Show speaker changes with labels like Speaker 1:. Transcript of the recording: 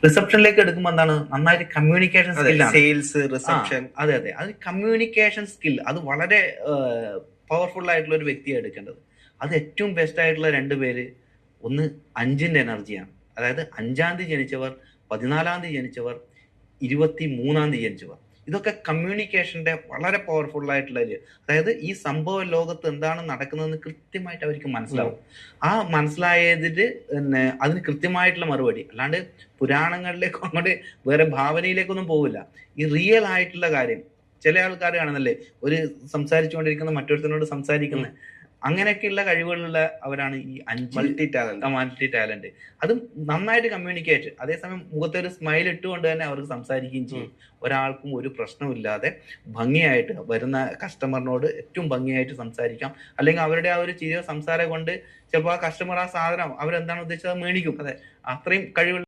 Speaker 1: റിസപ്ഷനിലേക്ക് എടുക്കുമ്പോൾ എന്താണ്, നന്നായിട്ട് കമ്മ്യൂണിക്കേഷൻ സ്കില്ലാണ്.
Speaker 2: Sales, reception.
Speaker 1: അതെ അതെ, അത് കമ്മ്യൂണിക്കേഷൻ സ്കിൽ അത് വളരെ പവർഫുൾ ആയിട്ടുള്ള ഒരു വ്യക്തിയാണ് എടുക്കേണ്ടത്. അത് ഏറ്റവും ബെസ്റ്റ് ആയിട്ടുള്ള രണ്ടുപേര്, ഒന്ന് 5ന്റെ എനർജിയാണ്. അതായത് 5-ാം തീയതി ജനിച്ചവർ, 14-ാം തീയതി ജനിച്ചവർ, 23-ാം തീയതി ജനിച്ചവർ. ഇതൊക്കെ കമ്മ്യൂണിക്കേഷന്റെ വളരെ പവർഫുൾ ആയിട്ടുള്ള അതായത് ഈ സംഭവ ലോകത്ത് എന്താണ് നടക്കുന്നതെന്ന് കൃത്യമായിട്ട് അവർക്ക് മനസ്സിലാവും. ആ മനസ്സിലായതില് പിന്നെ അതിന് കൃത്യമായിട്ടുള്ള മറുപടി, അല്ലാണ്ട് പുരാണങ്ങളിലേക്ക് അങ്ങോട്ട് വേറെ ഭാവനയിലേക്കൊന്നും പോവില്ല. ഈ റിയൽ ആയിട്ടുള്ള കാര്യം. ചില ആൾക്കാർ കാണുന്നല്ലേ ഒരു സംസാരിച്ചുകൊണ്ടിരിക്കുന്ന മറ്റൊരുത്തനോട് സംസാരിക്കുന്നത്, അങ്ങനെയൊക്കെയുള്ള കഴിവുകളുള്ള അവരാണ് ഈ 5 മൾട്ടി ടാലന്റ്. അതും നന്നായിട്ട് കമ്മ്യൂണിക്കേറ്റ്, അതേസമയം മുഖത്തെ ഒരു സ്മൈൽ ഇട്ടുകൊണ്ട് തന്നെ അവർക്ക് സംസാരിക്കുകയും ചെയ്യും. ഒരാൾക്കും ഒരു പ്രശ്നമില്ലാതെ ഭംഗിയായിട്ട് വരുന്ന കസ്റ്റമറിനോട് ഏറ്റവും ഭംഗിയായിട്ട് സംസാരിക്കാം. അല്ലെങ്കിൽ അവരുടെ ആ ഒരു ചിരിയോ സംസാരം കൊണ്ട് ചിലപ്പോൾ ആ കസ്റ്റമർ ആ സാധനം അവരെന്താണ് ഉദ്ദേശിച്ചത് മേടിക്കും. അതെ, അത്രയും കഴിവുള്ള